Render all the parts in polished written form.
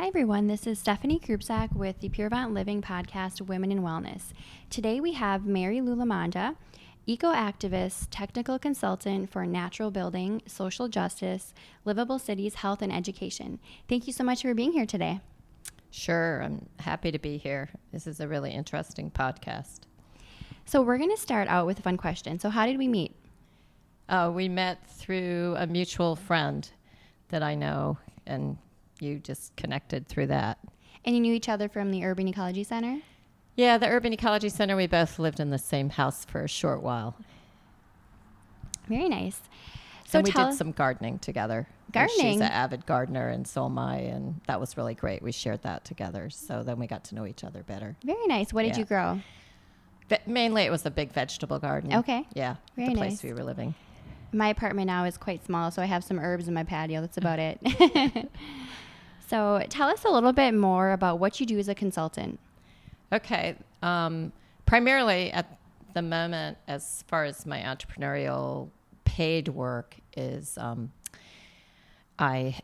Hi everyone, this is Stephanie Krupczak with the Purevant Living podcast, Women in Wellness. Today we have Lou Lamonda, eco-activist, technical consultant for natural building, social justice, livable cities, health, and education. Thank you so much for being here today. Sure, I'm happy to be here. This is a really interesting podcast. So we're going to start out with a fun question. So how did we meet? We met through a mutual friend that I know, and you just connected through that. And you knew each other from the Urban Ecology Center? Yeah, the Urban Ecology Center, we both lived in the same house for a short while. Very nice. So and we did some gardening together. Gardening? She's an avid gardener, and so am I, and that was really great. We shared that together, so then we got to know each other better. Very nice. What did you grow? Mainly it was a big vegetable garden. Okay. Yeah, Very the place nice. we were living. My apartment now is quite small, so I have some herbs in my patio. That's about it. So tell us a little bit more about what you do as a consultant. Okay. Primarily at the moment, as far as my entrepreneurial paid work is, I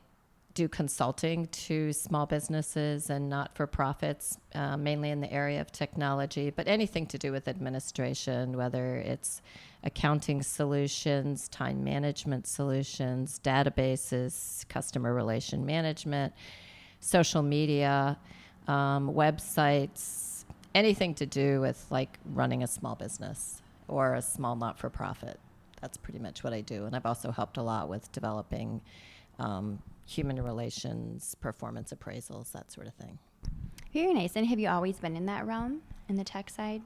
do consulting to small businesses and not-for-profits, mainly in the area of technology, but anything to do with administration, whether it's accounting solutions, time management solutions, databases, customer relation management, social media, websites, anything to do with like running a small business or a small not-for-profit. That's pretty much what I do. And I've also helped a lot with developing human relations, performance appraisals, that sort of thing. Very nice. And have you always been in that realm, in the tech side?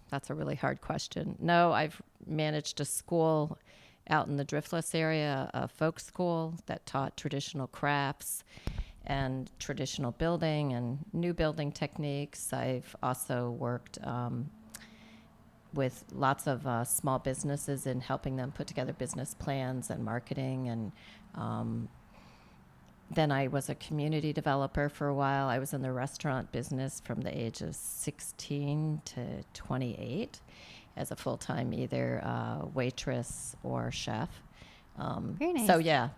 That's a really hard question. No, I've managed a school out in the Driftless area, a folk school that taught traditional crafts and traditional building and new building techniques. I've also worked with lots of small businesses in helping them put together business plans and marketing. And then I was a community developer for a while. I was in the restaurant business from the age of 16 to 28 as a full-time either waitress or chef. Very nice. So yeah,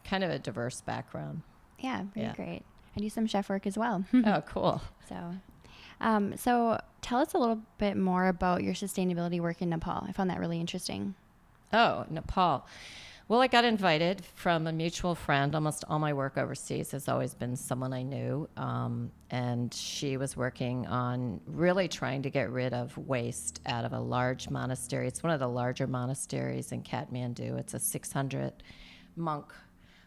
kind of a diverse background. Yeah, very great. I do some chef work as well. Oh, cool. So tell us a little bit more about your sustainability work in Nepal. I found that really interesting. Oh, Nepal. Well, I got invited from a mutual friend. Almost all my work overseas has always been someone I knew. And she was working on really trying to get rid of waste out of a large monastery. It's one of the larger monasteries in Kathmandu. It's a 600 monk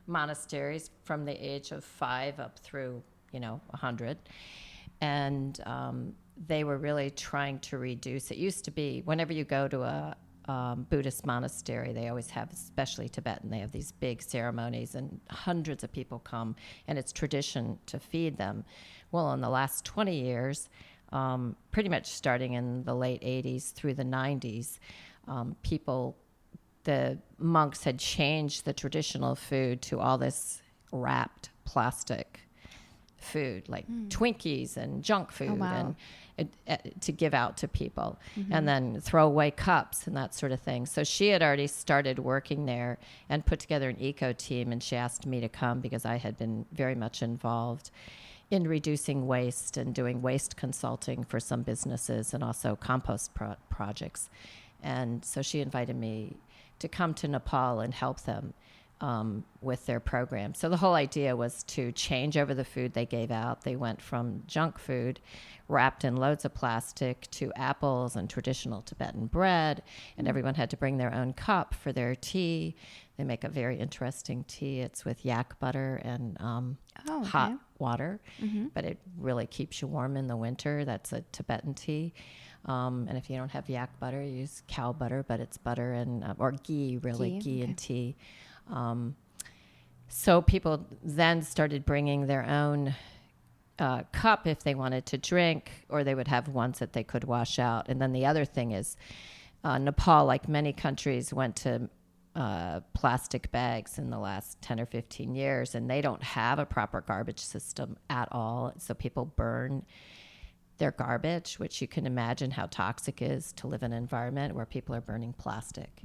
monasteries from the age of 5 up through, 100. And they were really trying to reduce. It used to be whenever you go to a Buddhist monastery, they always have, especially Tibetan, they have these big ceremonies and hundreds of people come, and it's tradition to feed them. Well, in the last 20 years, pretty much starting in the late 80s through the 90s, the monks had changed the traditional food to all this wrapped plastic food, like Twinkies and junk food. Oh, wow. And to give out to people, and then throw away cups and that sort of thing. So she had already started working there and put together an eco team, and she asked me to come because I had been very much involved in reducing waste and doing waste consulting for some businesses and also compost projects. And so she invited me to come to Nepal and help them with their program. So the whole idea was to change over the food they gave out. They went from junk food wrapped in loads of plastic to apples and traditional Tibetan bread, and everyone had to bring their own cup for their tea. They make a very interesting tea. It's with yak butter and hot water, but it really keeps you warm in the winter. That's a Tibetan tea. And if you don't have yak butter, you use cow butter, but it's butter and or ghee, really, ghee and tea. So people then started bringing their own cup if they wanted to drink, or they would have ones that they could wash out. And then the other thing is Nepal, like many countries, went to plastic bags in the last 10 or 15 years, and they don't have a proper garbage system at all. So people burn their garbage, which you can imagine how toxic it is to live in an environment where people are burning plastic.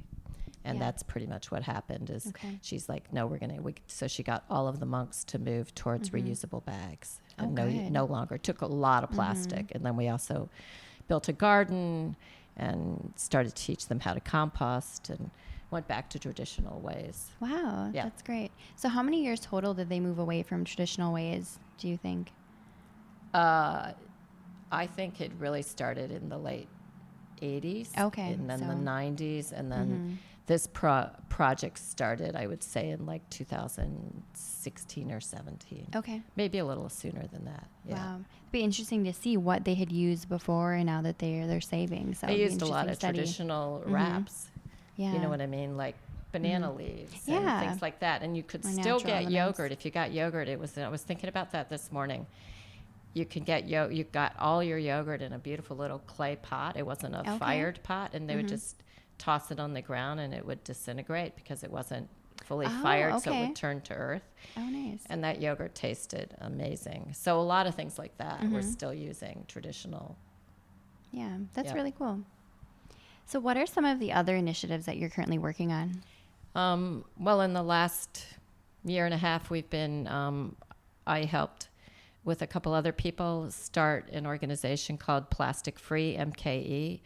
And that's pretty much what happened is Okay. she's like, no, so she got all of the monks to move towards reusable bags and good. no longer took a lot of plastic. And then we also built a garden and started to teach them how to compost and went back to traditional ways. Wow, Yeah. that's great. So how many years total did they move away from traditional ways, do you think? I think it really started in the late 80s. Okay, And then so- the 90s. And then this project started, I would say, in like 2016 or 17. Okay. Maybe a little sooner than that. Yeah. Wow. It'd be interesting to see what they had used before and now that they're saving. So They it'd be used a lot interesting of study. traditional wraps. Yeah. You know what I mean? Like banana leaves Yeah. and things like that. And you could Or still natural get elements. yogurt. If you got yogurt, I was thinking about that this morning. You can get you got all your yogurt in a beautiful little clay pot. It wasn't a Okay. fired pot, and they would just toss it on the ground and it would disintegrate because it wasn't fully Oh, fired, so it okay. would turn to earth. Oh, nice. And that yogurt tasted amazing. So a lot of things like that we're still using traditional. Yeah, that's Yeah. really cool. So what are some of the other initiatives that you're currently working on? Well, in the last year and a half, we've been, I helped with a couple other people start an organization called Plastic Free MKE.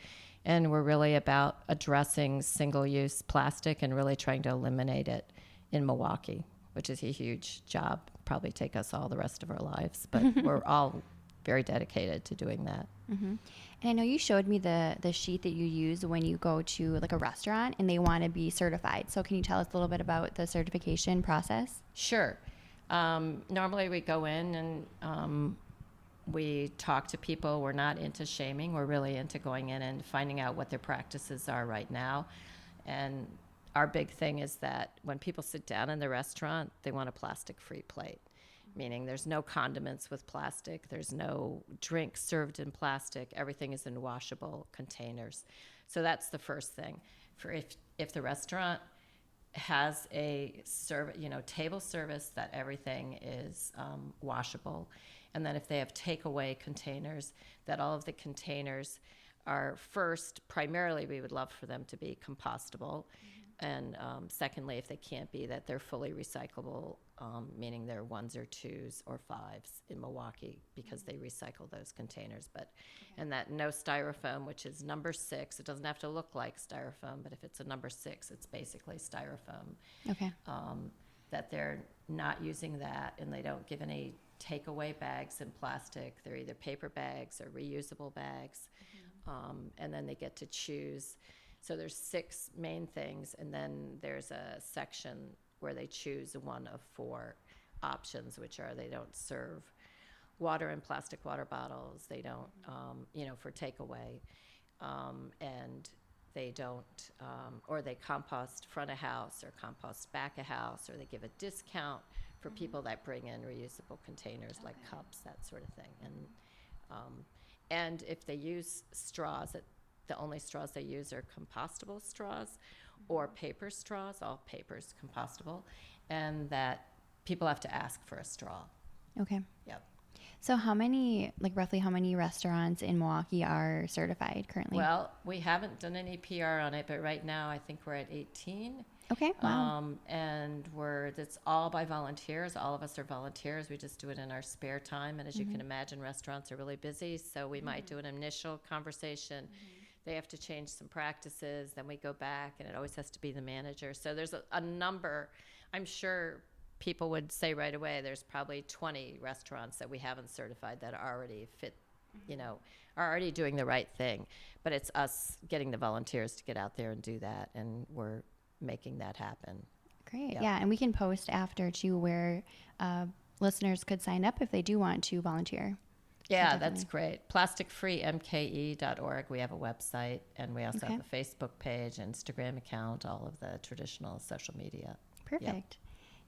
And we're really about addressing single-use plastic and really trying to eliminate it in Milwaukee, which is a huge job. Probably take us all the rest of our lives, but we're all very dedicated to doing that. And I know you showed me the sheet that you use when you go to like a restaurant and they want to be certified. So can you tell us a little bit about the certification process? Sure. Normally we go in and we talk to people. We're not into shaming. We're really into going in and finding out what their practices are right now. And our big thing is that when people sit down in the restaurant, they want a plastic-free plate, meaning there's no condiments with plastic. There's no drinks served in plastic. Everything is in washable containers. So that's the first thing. For if the restaurant has a table service, that everything is washable. And then if they have takeaway containers, that all of the containers are primarily we would love for them to be compostable. And secondly, if they can't be, that they're fully recyclable, meaning they're 1s or 2s or 5s in Milwaukee because they recycle those containers. And that no styrofoam, which is number 6, it doesn't have to look like styrofoam, but if it's a number 6, it's basically styrofoam. Okay. That they're not using that, and they don't give any takeaway bags in plastic. They're either paper bags or reusable bags, and then they get to choose. So there's 6 main things, and then there's a section where they choose one of 4 options, which are they don't serve water in plastic water bottles, they don't, for takeaway, and they don't, or they compost front of house or compost back of house, or they give a discount for people that bring in reusable containers like cups, that sort of thing. And if they use straws, the only straws they use are compostable straws or paper straws, all papers compostable, and that people have to ask for a straw. Okay. Yep. So roughly how many restaurants in Milwaukee are certified currently? Well, we haven't done any PR on it, but right now I think we're at 18. Okay. Wow. And it's all by volunteers. All of us are volunteers. We just do it in our spare time. And as you can imagine, restaurants are really busy. So we might do an initial conversation. They have to change some practices. Then we go back, and it always has to be the manager. So there's a number. I'm sure people would say right away there's probably 20 restaurants that we haven't certified that already fit, are already doing the right thing. But it's us getting the volunteers to get out there and do that, and we're making that happen. Great. Yep. Yeah, and we can post after too where listeners could sign up if they do want to volunteer. Yeah, that's great. PlasticFreeMKE.org. We have a website, and we also have a Facebook page, Instagram account, all of the traditional social media. Perfect. Yep.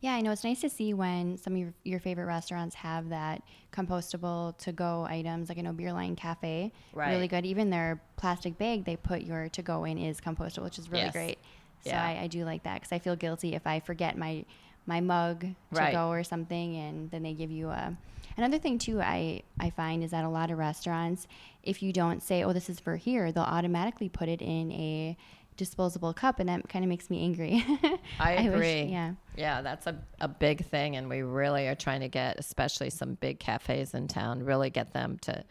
Yeah, I know it's nice to see when some of your favorite restaurants have that compostable to-go items. Like I know Beer Line Cafe, Right. really good. Even their plastic bag they put your to-go in is compostable, which is really Yes. great. So Yeah. I do like that because I feel guilty if I forget my mug to Right. go or something, and then they give you a... Another thing, too, I find is that a lot of restaurants, if you don't say, oh, this is for here, they'll automatically put it in a disposable cup, and that kind of makes me angry. I agree. Yeah. Yeah, that's a big thing. And we really are trying to get, especially some big cafes in town, really get them to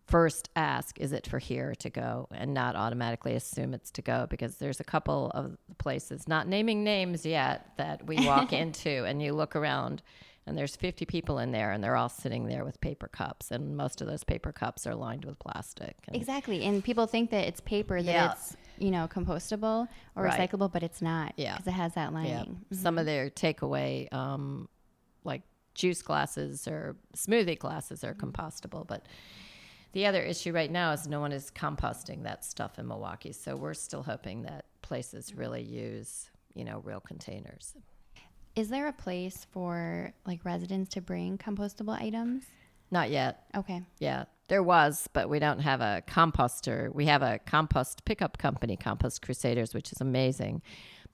first ask, is it for here to go, and not automatically assume it's to go, because there's a couple of places, not naming names yet, that we walk into and you look around and there's 50 people in there and they're all sitting there with paper cups, and most of those paper cups are lined with plastic. And Exactly. And people think that it's paper, that it's, compostable or Right. recyclable, but it's not, Yeah. because it has that Yeah. lining. Some of their takeaway, like juice glasses or smoothie glasses, are compostable. But the other issue right now is no one is composting that stuff in Milwaukee. So we're still hoping that places really use, real containers. Is there a place for like residents to bring compostable items? Not yet. Okay. Yeah, there was, but we don't have a composter. We have a compost pickup company, Compost Crusaders, which is amazing,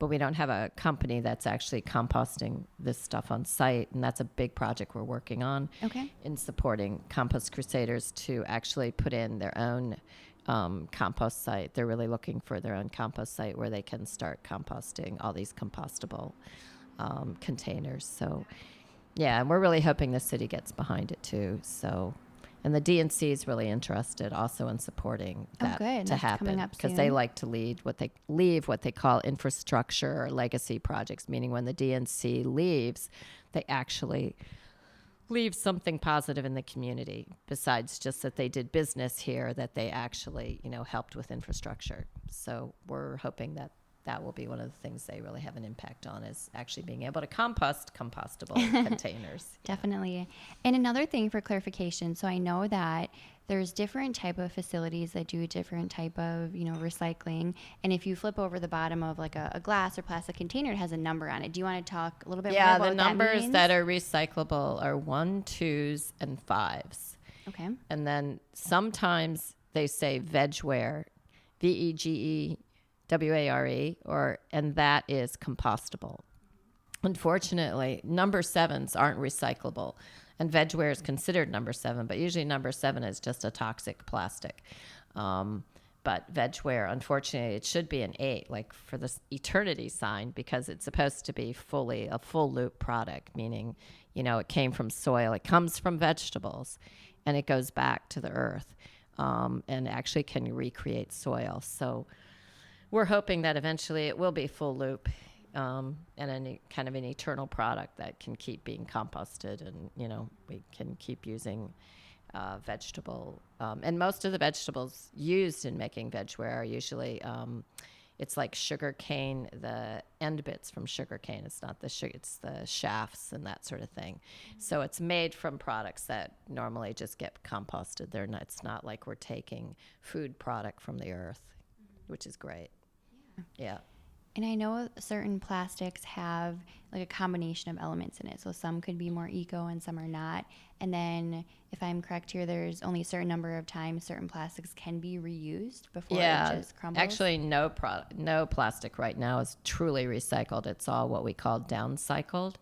but we don't have a company that's actually composting this stuff on site, and that's a big project we're working on. Okay. In supporting Compost Crusaders to actually put in their own compost site. They're really looking for their own compost site where they can start composting all these compostable containers. So, yeah, and we're really hoping the city gets behind it too. So, and the DNC is really interested also in supporting that good. to That's happen, coming up because soon. they like to leave what they call infrastructure or legacy projects, meaning when the DNC leaves, they actually leave something positive in the community, besides just that they did business here, that they actually, helped with infrastructure. So we're hoping that that will be one of the things they really have an impact on, is actually being able to compost compostable containers. Definitely. And another thing for clarification, so I know that there's different type of facilities that do different type of, recycling. And if you flip over the bottom of like a glass or plastic container, it has a number on it. Do you want to talk a little bit more about The what numbers means? that are recyclable are 1s, 2s, and 5s. Okay. And then sometimes they say vegware, VEGEWARE, and that is compostable. Unfortunately, number 7s aren't recyclable, and vegware is considered number 7, but usually number 7 is just a toxic plastic. But vegware, unfortunately, it should be an 8, like for this eternity sign, because it's supposed to be a full loop product, meaning, it came from soil, it comes from vegetables, and it goes back to the earth, and actually can recreate soil. So we're hoping that eventually it will be full loop, and kind of an eternal product that can keep being composted, and we can keep using vegetable. And most of the vegetables used in making vegware are usually it's like sugar cane, the end bits from sugar cane. It's not the sugar, it's the shafts and that sort of thing. So it's made from products that normally just get composted. It's not like we're taking food product from the earth, which is great. Yeah. And I know certain plastics have like a combination of elements in it. So some could be more eco and some are not. And then if I'm correct here, there's only a certain number of times certain plastics can be reused before it just crumbles. Actually, no plastic right now is truly recycled. It's all what we call downcycled,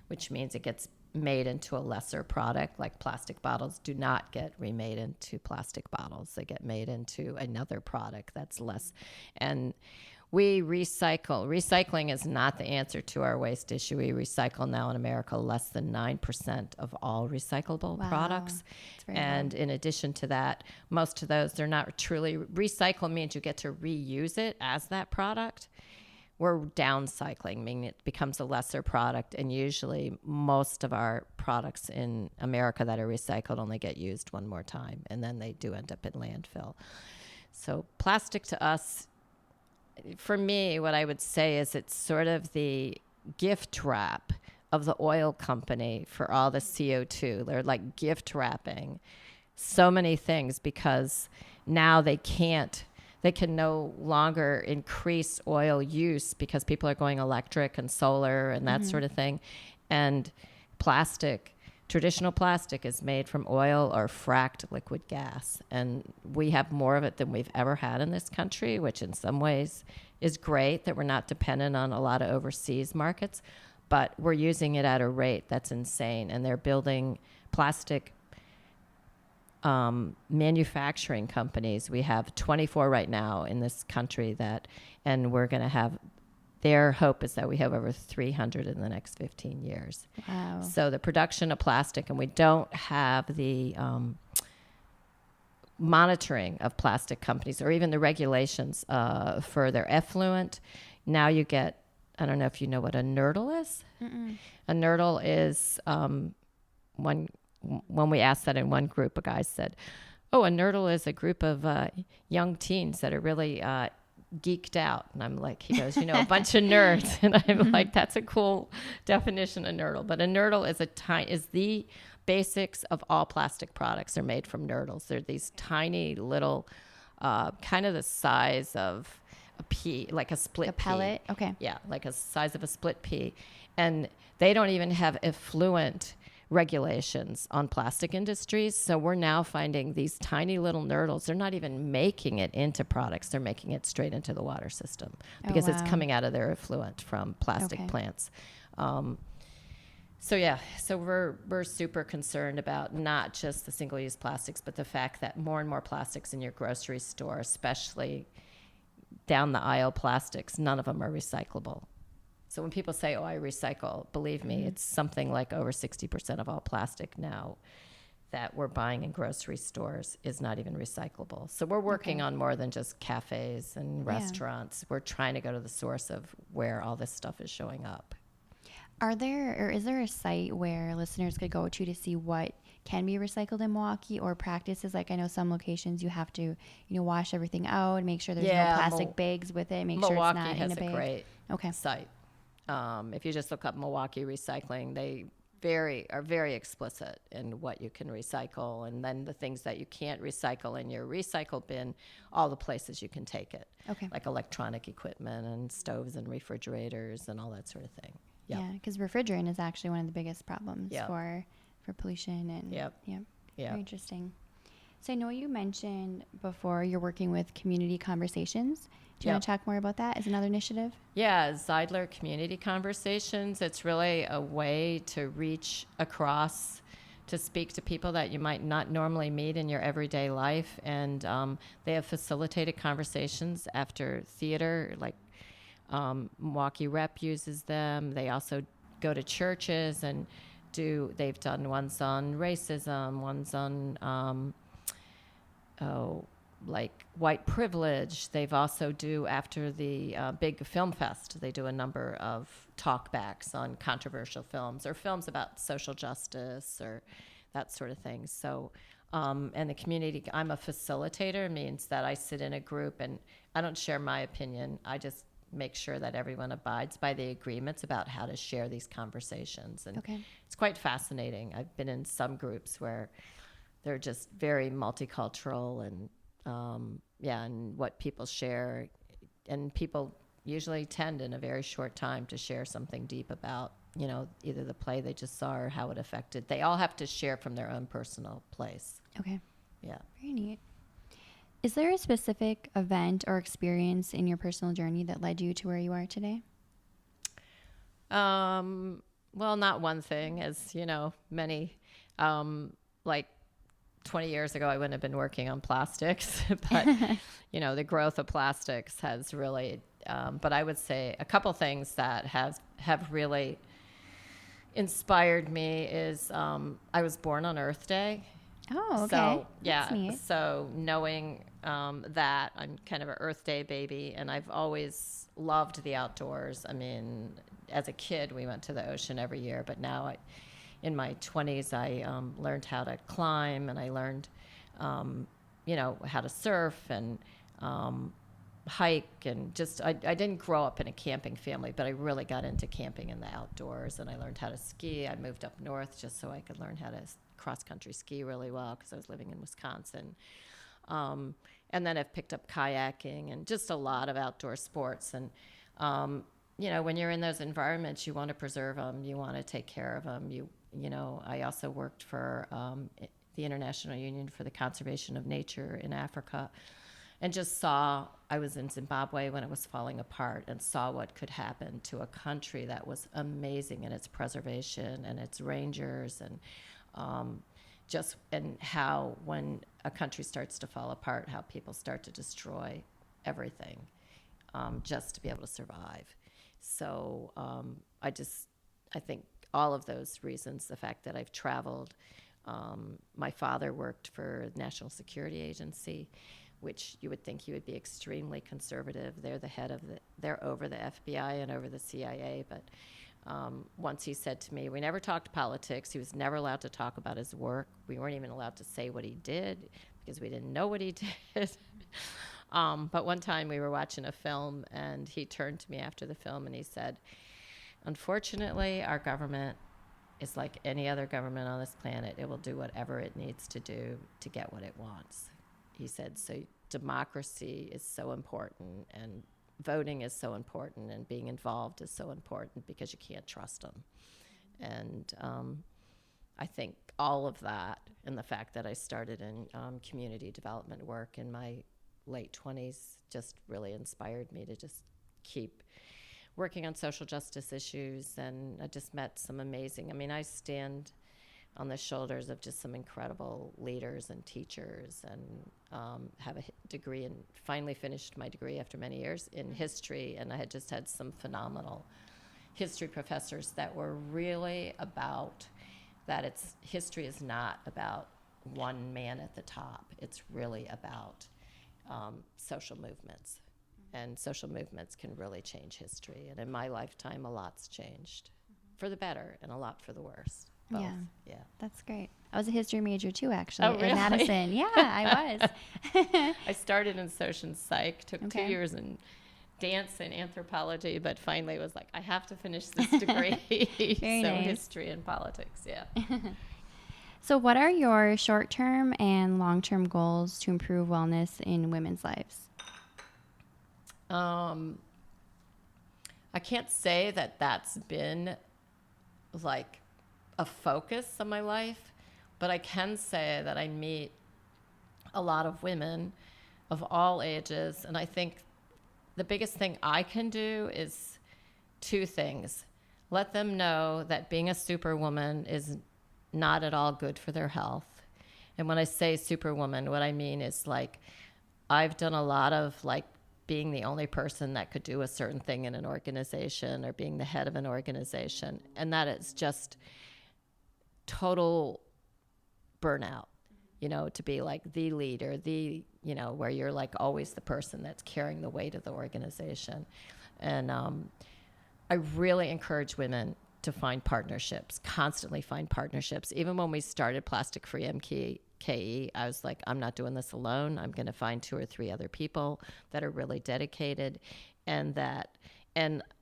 which means it gets made into a lesser product. Like plastic bottles do not get remade into plastic bottles. They get made into another product that's less. And we recycle. Recycling is not the answer to our waste issue. We recycle now in America less than 9% of all recyclable products. That's very And low. in addition to that, most of those, they're not truly, recycle means you get to reuse it as that product. We're downcycling, meaning it becomes a lesser product, and usually most of our products in America that are recycled only get used one more time, and then they do end up in landfill. So plastic to us, for me, what I would say is it's sort of the gift wrap of the oil company for all the CO2. They're like gift wrapping so many things, because now they can no longer increase oil use because people are going electric and solar and that sort of thing. And traditional plastic is made from oil or fracked liquid gas. And we have more of it than we've ever had in this country, which in some ways is great that we're not dependent on a lot of overseas markets, but we're using it at a rate that's insane. And they're building plastic manufacturing companies. We have 24 right now in this country and we're going to have, their hope is that we have over 300 in the next 15 years. Wow. So the production of plastic, and we don't have the monitoring of plastic companies or even the regulations for their effluent. Now you get, I don't know if you know what a nurdle is. Mm-mm. A nurdle is when we asked that in one group, a guy said, "Oh, a nurdle is a group of young teens that are really geeked out." And I'm like, he goes, a bunch of nerds. And I'm like, that's a cool definition of nurdle. But a nurdle is the basics of all plastic products are made from nurdles. They're these tiny little, kind of the size of a pea, like a split A pellet? pea. Okay. Yeah, like a size of a split pea. And they don't even have effluent regulations on plastic industries. So we're now finding these tiny little nurdles. They're not even making it into products. They're making it straight into the water system because it's coming out of their effluent from plastic plants. So we're super concerned about not just the single-use plastics, but the fact that more and more plastics in your grocery store, especially down the aisle plastics, none of them are recyclable. So when people say, "Oh, I recycle," believe me, it's something like over 60% of all plastic now that we're buying in grocery stores is not even recyclable. So we're working on more than just cafes and restaurants. We're trying to go to the source of where all this stuff is showing up. Is there a site where listeners could go to see what can be recycled in Milwaukee, or practices? Like, I know some locations you have to, wash everything out and make sure there's no plastic bags with it, make sure it's not in a bag. Milwaukee has a great site. If you just look up Milwaukee Recycling, they are very explicit in what you can recycle, and then the things that you can't recycle in your recycle bin, all the places you can take it. Okay. Like electronic equipment and stoves and refrigerators and all that sort of thing. Yep. Yeah, because refrigerant is actually one of the biggest problems Yep. for pollution. And Yep. Very interesting. So I know you mentioned before you're working with community conversations. Do you want to talk more about that as another initiative? Yeah, Zeidler Community Conversations. It's really a way to reach across, to speak to people that you might not normally meet in your everyday life. And they have facilitated conversations after theater, like Milwaukee Rep uses them. They also go to churches and they've done ones on racism, ones on like white privilege. They've also after the big film fest, they do a number of talkbacks on controversial films or films about social justice or that sort of thing. So, and the community, I'm a facilitator, means that I sit in a group and I don't share my opinion. I just make sure that everyone abides by the agreements about how to share these conversations. And it's quite fascinating. I've been in some groups where they're just very multicultural and and what people share, and people usually tend in a very short time to share something deep about, either the play they just saw or how it affected. They all have to share from their own personal place. Okay. Yeah. Very neat. Is there a specific event or experience in your personal journey that led you to where you are today? Well, not one thing, as many, like 20 years ago, I wouldn't have been working on plastics, but the growth of plastics has really, but I would say a couple things that have really inspired me is, I was born on Earth Day. Oh, okay. So, yeah. That's neat. So knowing that I'm kind of an Earth Day baby, and I've always loved the outdoors. I mean, as a kid, we went to the ocean every year, but now in my 20s, I learned how to climb, and I learned, how to surf and hike, and just I didn't grow up in a camping family, but I really got into camping in the outdoors, and I learned how to ski. I moved up north just so I could learn how to cross-country ski really well because I was living in Wisconsin. And then I've picked up kayaking and just a lot of outdoor sports. And, when you're in those environments, you want to preserve them. You want to take care of them. I also worked for the International Union for the Conservation of Nature in Africa, and just I was in Zimbabwe when it was falling apart, and saw what could happen to a country that was amazing in its preservation and its rangers, and and how when a country starts to fall apart, how people start to destroy everything just to be able to survive. So I think all of those reasons, the fact that I've traveled, my father worked for the National Security Agency, which you would think he would be extremely conservative. They're over the FBI and over the CIA, but once he said to me, we never talked politics. He was never allowed to talk about his work. We weren't even allowed to say what he did because we didn't know what he did. But one time we were watching a film, and he turned to me after the film and he said, unfortunately, our government is like any other government on this planet. It will do whatever it needs to do to get what it wants. He said, so democracy is so important, and voting is so important, and being involved is so important because you can't trust them. And I think all of that, and the fact that I started in community development work in my late 20s, just really inspired me to just keep working on social justice issues. And I just met some amazing, I stand on the shoulders of just some incredible leaders and teachers, and have a degree, and finally finished my degree after many years in history. And I had just had some phenomenal history professors that were really about that history is not about one man at the top. It's really about social movements. And social movements can really change history. And in my lifetime, a lot's changed for the better and a lot for the worse. Both. Yeah. That's great. I was a history major too, actually, Oh, really? in Madison. Yeah, I was. I started in social psych, took 2 years in dance and anthropology, but finally was like, I have to finish this degree. Very nice. History and politics, yeah. So what are your short-term and long-term goals to improve wellness in women's lives? I can't say that that's been like a focus of my life, but I can say that I meet a lot of women of all ages, and I think the biggest thing I can do is 2 things. Let them know that being a superwoman is not at all good for their health. And when I say superwoman, what I mean is like I've done a lot of like being the only person that could do a certain thing in an organization, or being the head of an organization, and that is just total burnout, to be like the leader, where you're like always the person that's carrying the weight of the organization. And I really encourage women to find partnerships, constantly find partnerships. Even when we started Plastic Free MKE, I was like, I'm not doing this alone. I'm going to find 2 or 3 other people that are really dedicated, and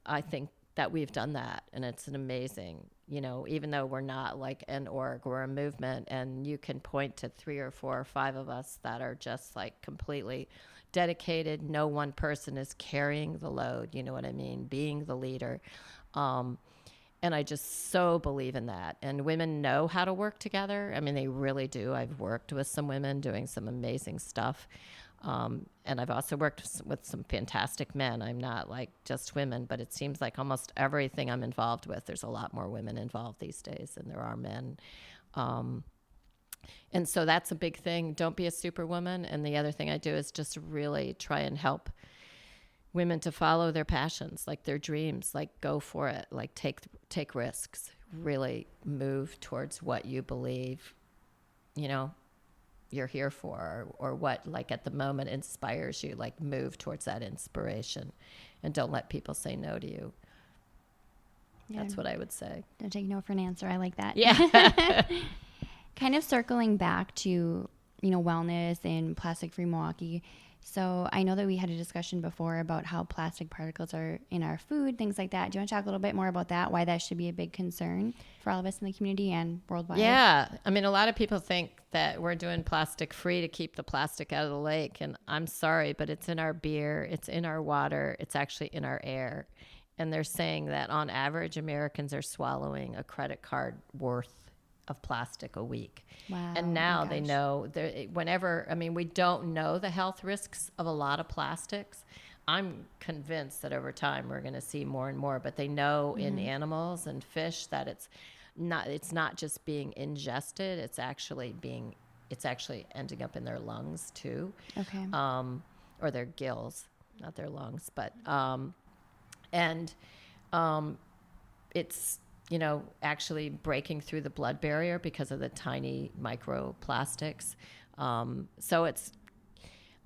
I think that we've done that, and it's an amazing, even though we're not like an org, we're a movement, and you can point to 3 or 4 or 5 of us that are just like completely dedicated. No one person is carrying the load, you know what I mean, being the leader. And I just so believe in that. And women know how to work together. They really do. I've worked with some women doing some amazing stuff. And I've also worked with some fantastic men. I'm not like just women, but it seems like almost everything I'm involved with, there's a lot more women involved these days than there are men. And so that's a big thing. Don't be a superwoman. And the other thing I do is just really try and help women to follow their passions, like their dreams, like go for it, like take risks, really move towards what you believe, you're here for, or what like at the moment inspires you, like move towards that inspiration, and don't let people say no to you. Yeah. That's what I would say. Don't take no for an answer. I like that. Yeah. Kind of circling back to, wellness and Plastic Free Milwaukee. So I know that we had a discussion before about how plastic particles are in our food, things like that. Do you want to talk a little bit more about that, why that should be a big concern for all of us in the community and worldwide? Yeah. A lot of people think that we're doing plastic free to keep the plastic out of the lake. And I'm sorry, but it's in our beer, it's in our water, it's actually in our air. And they're saying that on average, Americans are swallowing a credit card worth of plastic a week. Wow. And now they know we don't know the health risks of a lot of plastics. I'm convinced that over time we're going to see more and more, but they know in animals and fish that it's it's not just being ingested, it's actually ending up in their lungs too. Okay. Or their gills, not their lungs, but and it's, actually breaking through the blood barrier because of the tiny microplastics. So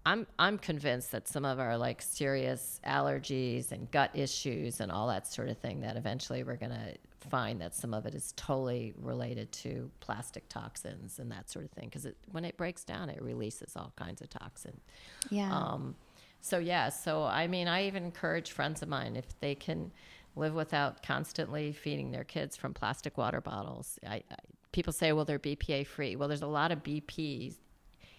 I'm convinced that some of our like serious allergies and gut issues and all that sort of thing, that eventually we're going to find that some of it is totally related to plastic toxins and that sort of thing. Because when it breaks down, it releases all kinds of toxin. Yeah. So I mean, I even encourage friends of mine, if they can live without constantly feeding their kids from plastic water bottles. People say, well, they're BPA-free. Well, there's a lot of BPs.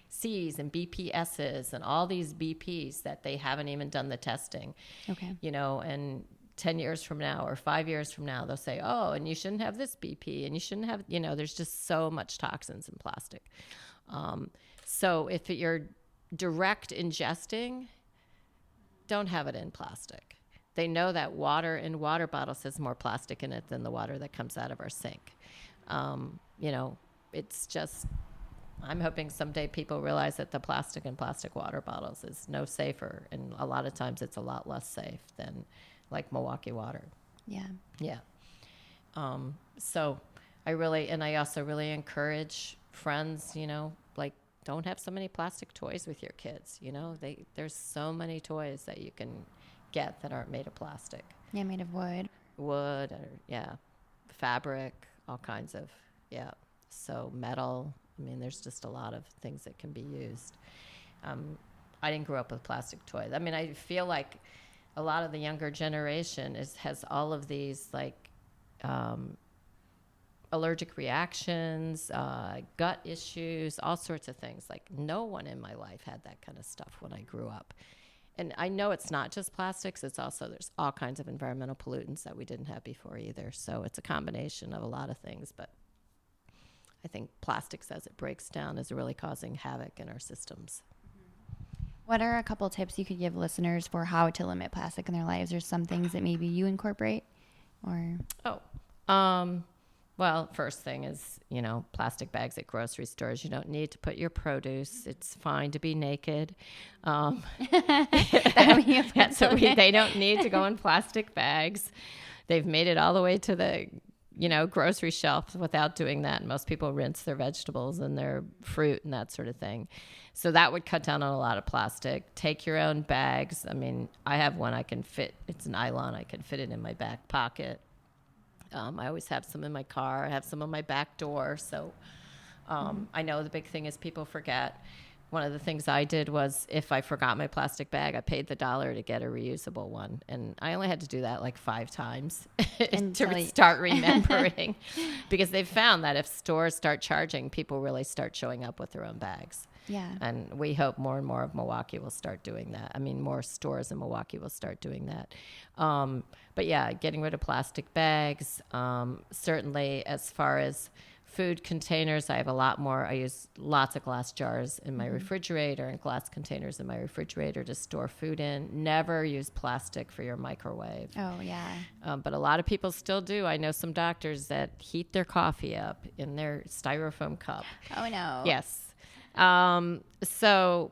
C's and BPS's and all these BPs that they haven't even done the testing. Okay. And 10 years from now or 5 years from now, they'll say, oh, and you shouldn't have this BP and you shouldn't have, there's just so much toxins in plastic. So if you're direct ingesting, don't have it in plastic. They know that water in water bottles has more plastic in it than the water that comes out of our sink. It's just, I'm hoping someday people realize that the plastic in plastic water bottles is no safer. And a lot of times it's a lot less safe than like Milwaukee water. Yeah. Yeah. So I also really encourage friends, like, don't have so many plastic toys with your kids. There's so many toys that you can get that aren't made of plastic. Yeah, made of wood. Wood, fabric, all kinds of, so metal. I mean, there's just a lot of things that can be used. I didn't grow up with plastic toys. I mean, I feel like a lot of the younger generation has all of these like allergic reactions, gut issues, all sorts of things. Like no one in my life had that kind of stuff when I grew up. And I know it's not just plastics. It's also, there's all kinds of environmental pollutants that we didn't have before either. So it's a combination of a lot of things. But I think plastics, as it breaks down, is really causing havoc in our systems. What are a couple tips you could give listeners for how to limit plastic in their lives, or some things that maybe you incorporate? Or well, first thing is, plastic bags at grocery stores. You don't need to put your produce. It's fine to be naked. They don't need to go in plastic bags. They've made it all the way to the grocery shelf without doing that. Most people rinse their vegetables and their fruit and that sort of thing. So that would cut down on a lot of plastic. Take your own bags. I mean, I have one I can fit. It's nylon. I can fit it in my back pocket. I always have some in my car. I have some on my back door. So I know the big thing is people forget. One of the things I did was, if I forgot my plastic bag, I paid the $1 to get a reusable one. And I only had to do that like 5 times to start remembering. Because they've found that if stores start charging, people really start showing up with their own bags. Yeah. And we hope more and more of Milwaukee will start doing that. I mean, more stores in Milwaukee will start doing that. But yeah, getting rid of plastic bags. Certainly as far as food containers, I have a lot more. I use lots of glass jars in my refrigerator and glass containers in my refrigerator to store food in. Never use plastic for your microwave. Oh, yeah. But a lot of people still do. I know some doctors that heat their coffee up in their styrofoam cup. Oh, no. Yes. So,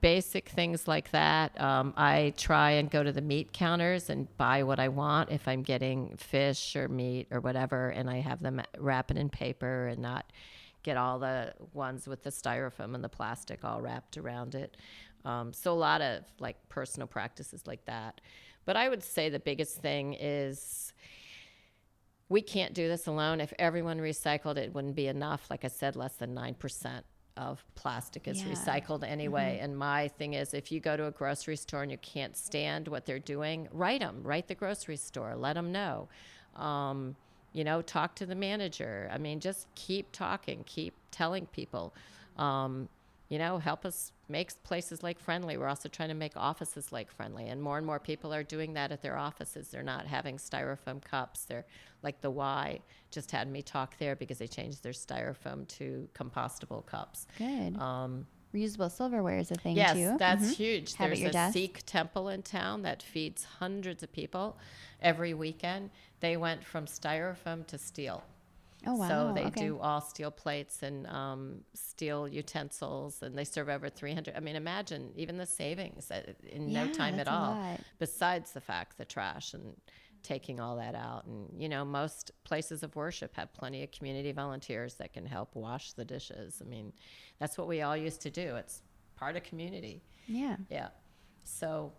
basic things like that. I try and go to the meat counters and buy what I want if I'm getting fish or meat or whatever, and I have them wrap it in paper and not get all the ones with the styrofoam and the plastic all wrapped around it. So a lot of like personal practices like that. But I would say the biggest thing is, we can't do this alone. If everyone recycled, it wouldn't be enough. Like I said, less than 9% of plastic is recycled anyway. And my thing is, if you go to a grocery store and you can't stand what they're doing, write the grocery store, let them know. Talk to the manager. I mean, just keep talking, keep telling people, help us make places lake friendly. We're also trying to make offices lake friendly, and more people are doing that at their offices. They're not having styrofoam cups. They're like the Y just had me talk there because they changed their styrofoam to compostable cups. Good. Reusable silverware is a thing too. Yes, that's huge. Have There's at your a desk. Sikh temple in town that feeds hundreds of people every weekend. They went from styrofoam to steel. Oh, wow. So they Okay. do all steel plates and steel utensils, and they serve over 300. I mean, imagine even the savings in no Yeah, time at that's a all, lot. besides the fact the trash and taking all that out. And, you know, most places of worship have plenty of community volunteers that can help wash the dishes. I mean, that's what we all used to do. It's part of community. Yeah. Yeah. So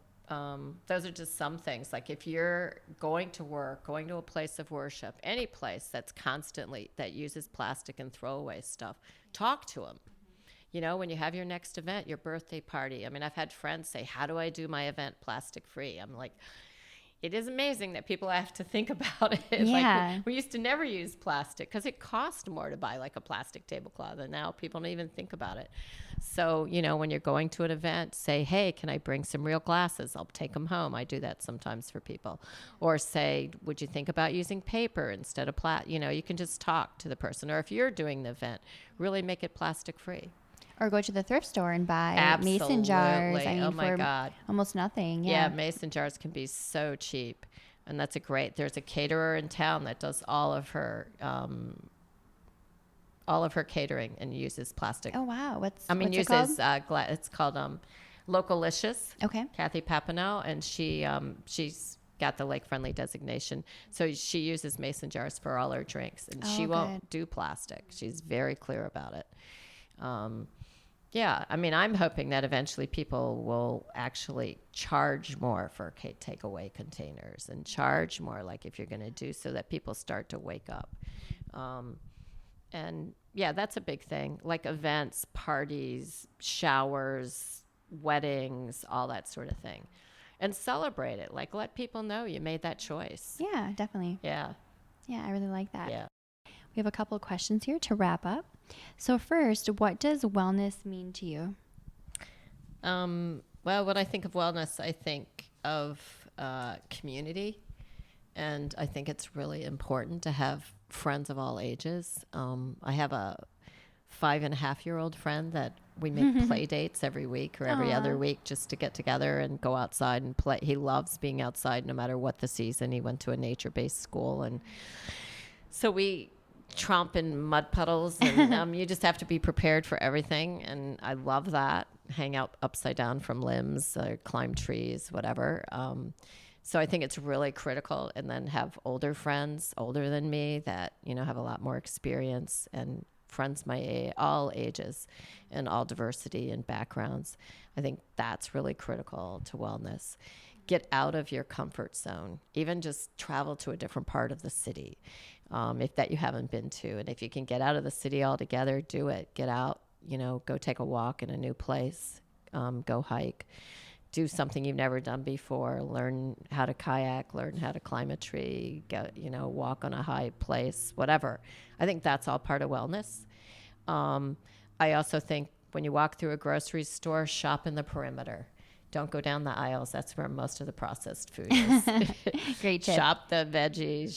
those are just some things. Like if you're going to work, going to a place of worship, any place that's constantly, that uses plastic and throwaway stuff, talk to them. You know, when you have your next event, your birthday party. I mean, I've had friends say, how do I do my event plastic free? I'm like, it is amazing that people have to think about it. Yeah. Like we used to never use plastic because it cost more to buy like a plastic tablecloth, and now people don't even think about it. So, you know, when you're going to an event, say, hey, can I bring some real glasses? I'll take them home. I do that sometimes for people. Or say, would you think about using paper instead of plastic? You know, you can just talk to the person. Or if you're doing the event, really make it plastic free. Or go to the thrift store and buy Absolutely. mason jars. I mean, Oh my for God. almost nothing. Yeah, Yeah. mason jars can be so cheap. And that's there's a caterer in town that does all of her catering and uses plastic. Oh, wow. What's it uses called? it's called Localicious. Okay. Kathy Papineau, and she's got the lake friendly designation. So she uses mason jars for all her drinks, and she won't do plastic. She's very clear about it. Yeah, I mean, I'm hoping that eventually people will actually charge more for takeaway containers and charge more, like if you're going to do, so that people start to wake up. And yeah, that's a big thing, like events, parties, showers, weddings, all that sort of thing. And celebrate it. Like let people know you made that choice. Yeah, definitely. Yeah. Yeah, I really like that. Yeah. We have a couple of questions here to wrap up. So first, what does wellness mean to you? Well, when I think of wellness, I think of community. And I think it's really important to have friends of all ages. I have a 5.5-year-old friend that we make play dates every week or every other week just to get together and go outside and play. He loves being outside no matter what the season. He went to a nature-based school. And so we tromp in mud puddles, and you just have to be prepared for everything. And I love that. Hang out upside down from limbs, climb trees, whatever. So I think it's really critical. And then have older friends, older than me, that, you know, have a lot more experience, and friends my age, all ages and all diversity and backgrounds. I think that's really critical to wellness. Get out of your comfort zone, even just travel to a different part of the city, if that you haven't been to. And if you can get out of the city altogether, do it. Get out, you know, go take a walk in a new place, go hike, do something you've never done before, learn how to kayak, learn how to climb a tree, walk on a high place, whatever. I think that's all part of wellness. I also think when you walk through a grocery store, shop in the perimeter. Don't go down the aisles. That's where most of the processed food is. Great tip. Shop the veggies,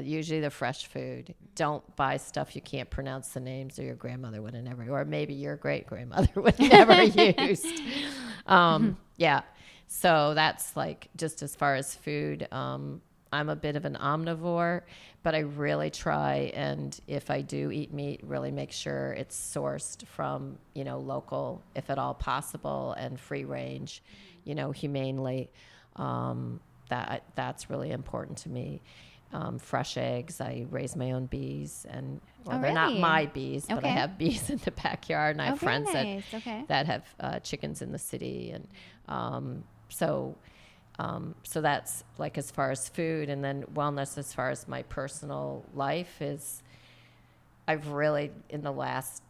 usually the fresh food. Don't buy stuff you can't pronounce the names, or your grandmother would have never, or maybe your great grandmother would have never used. Yeah. So that's like just as far as food. I'm a bit of an omnivore, but I really try, and if I do eat meat, really make sure it's sourced from, local, if at all possible, and free range, humanely. That's really important to me. Fresh eggs. I raise my own bees, and they're not my bees, but I have bees in the backyard, and I have friends that have chickens in the city, and so that's like as far as food. And then wellness as far as my personal life is, I've really in the last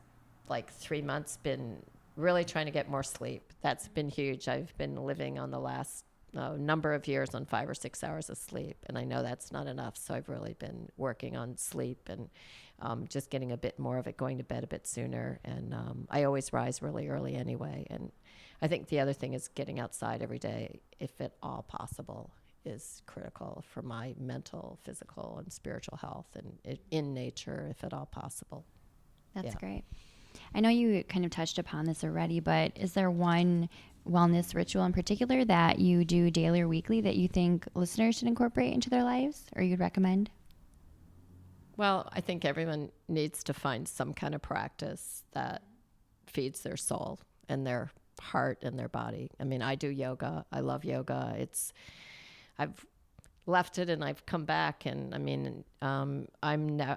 3 months been really trying to get more sleep. That's been huge. I've been living on the last number of years on 5 or 6 hours of sleep, and I know that's not enough. So I've really been working on sleep and just getting a bit more of it, going to bed a bit sooner. And I always rise really early anyway. And I think the other thing is getting outside every day, if at all possible, is critical for my mental, physical, and spiritual health, and in nature, if at all possible. That's great. I know you kind of touched upon this already, but is there one wellness ritual in particular that you do daily or weekly that you think listeners should incorporate into their lives, or you'd recommend? Well, I think everyone needs to find some kind of practice that feeds their soul and their heart and their body. I mean, I do yoga. I love yoga. I've left it and I've come back, and I mean, I'm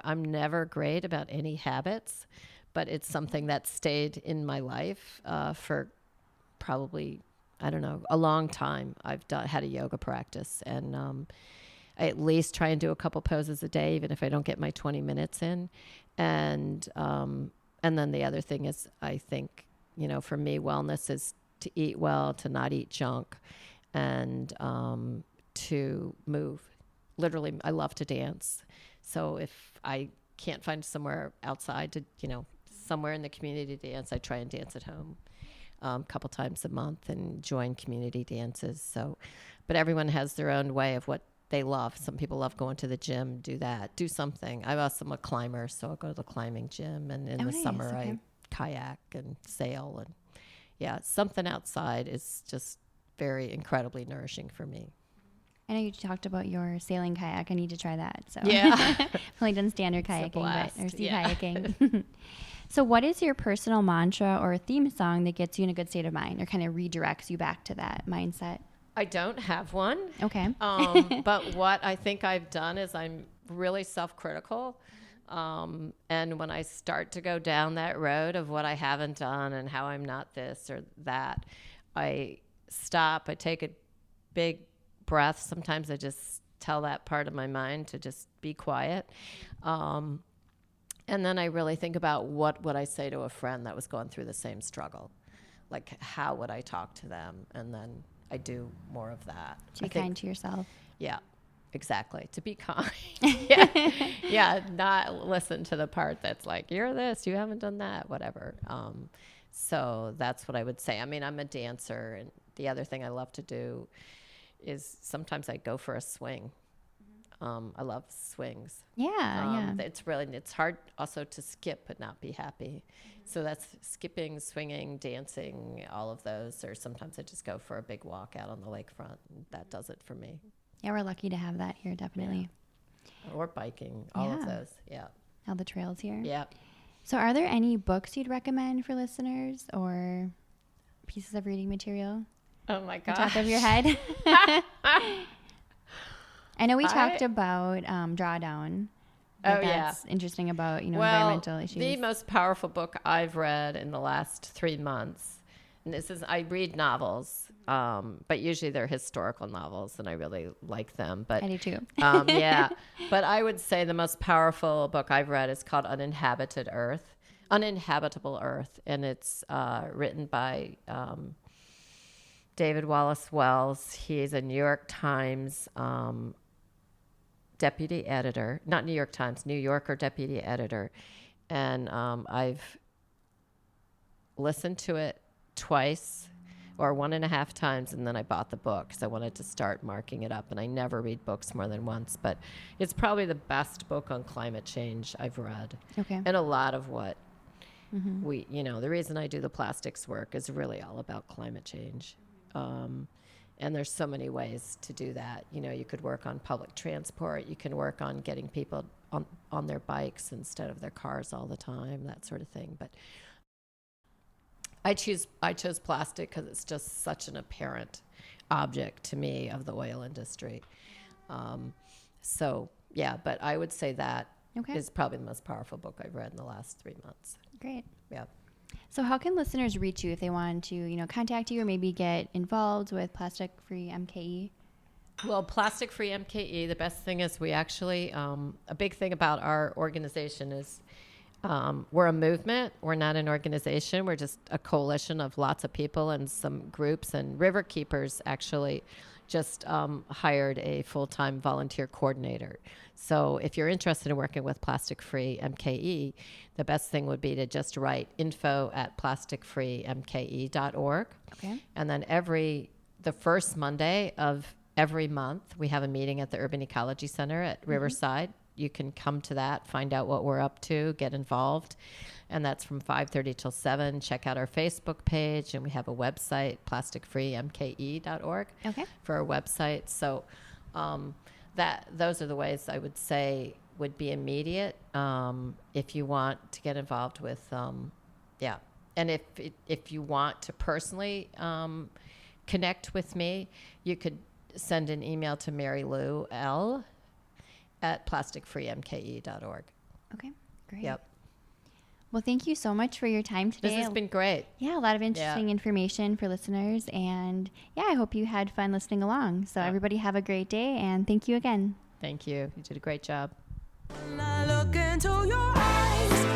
never great about any habits, but it's something that stayed in my life for probably, I don't know, a long time. I've had a yoga practice, and I at least try and do a couple poses a day, even if I don't get my 20 minutes in. And then the other thing is, I think, for me, wellness is to eat well, to not eat junk, and to move. Literally, I love to dance. So if I can't find somewhere outside to, somewhere in the community to dance, I try and dance at home a couple times a month and join community dances. So, but everyone has their own way of what they love. Some people love going to the gym, do that, do something. I'm a climber, so I'll go to the climbing gym, and in the summer okay. I kayak and sail, and something outside is just very incredibly nourishing for me. I know you talked about your sailing kayak. I need to try that. So Yeah. I've only done standard kayaking, or sea kayaking. So what is your personal mantra or theme song that gets you in a good state of mind or kind of redirects you back to that mindset? I don't have one. Okay. But what I think I've done is I'm really self-critical. And when I start to go down that road of what I haven't done and how I'm not this or that, I stop. I take a big breath. Sometimes I just tell that part of my mind to just be quiet. And then I really think about what would I say to a friend that was going through the same struggle? Like, how would I talk to them? And then I do more of that. To be kind to yourself. Yeah, exactly. To be kind. Yeah, not listen to the part that's like, you're this, you haven't done that, whatever. So that's what I would say. I mean, I'm a dancer, and the other thing I love to do is sometimes I go for a swing. I love swings. Yeah. It's hard also to skip but not be happy. So that's skipping, swinging, dancing, all of those. Or sometimes I just go for a big walk out on the lakefront. And that does it for me. Yeah, we're lucky to have that here, definitely. Yeah. Or biking, all of those. Yeah. All the trails here. Yeah. So are there any books you'd recommend for listeners or pieces of reading material? Oh my gosh. On top of your head? I know we talked about Drawdown. That's interesting about, environmental issues. The most powerful book I've read in the last 3 months, and I read novels, but usually they're historical novels, and I really like them. But I do too. Yeah. But I would say the most powerful book I've read is called Uninhabitable Earth, and it's written by David Wallace Wells. He's a New York Times deputy editor, not New York Times, New Yorker deputy editor. And I've listened to it twice or 1.5 times, and then I bought the book because I wanted to start marking it up. And I never read books more than once, but it's probably the best book on climate change I've read. Okay. And a lot of what the reason I do the plastics work is really all about climate change. And there's so many ways to do that. You could work on public transport. You can work on getting people on their bikes instead of their cars all the time, that sort of thing. But I chose plastic because it's just such an apparent object to me of the oil industry. But I would say that is probably the most powerful book I've read in the last 3 months. Great. Yeah. So how can listeners reach you if they want to, contact you or maybe get involved with Plastic Free MKE? Well, Plastic Free MKE, the best thing is we actually, a big thing about our organization is we're a movement. We're not an organization. We're just a coalition of lots of people and some groups. And River Keepers actually just hired a full-time volunteer coordinator. So if you're interested in working with Plastic Free MKE, the best thing would be to just write info@plasticfreemke.org. Okay. And then the first Monday of every month, we have a meeting at the Urban Ecology Center at Riverside. You can come to that, find out what we're up to, get involved. And that's from 5:30 till 7. Check out our Facebook page. And we have a website, plasticfreemke.org, Okay. for our website. So those are the ways I would say would be immediate. If you want to get involved with, yeah. And if you want to personally connect with me, you could send an email to Mary Lou L at plasticfreemke.org. Okay, great. Yep. Well, thank you so much for your time today. This has been great. Yeah, a lot of interesting information for listeners. And yeah, I hope you had fun listening along. So everybody have a great day, and thank you again. Thank you. You did a great job. When I look into your eyes,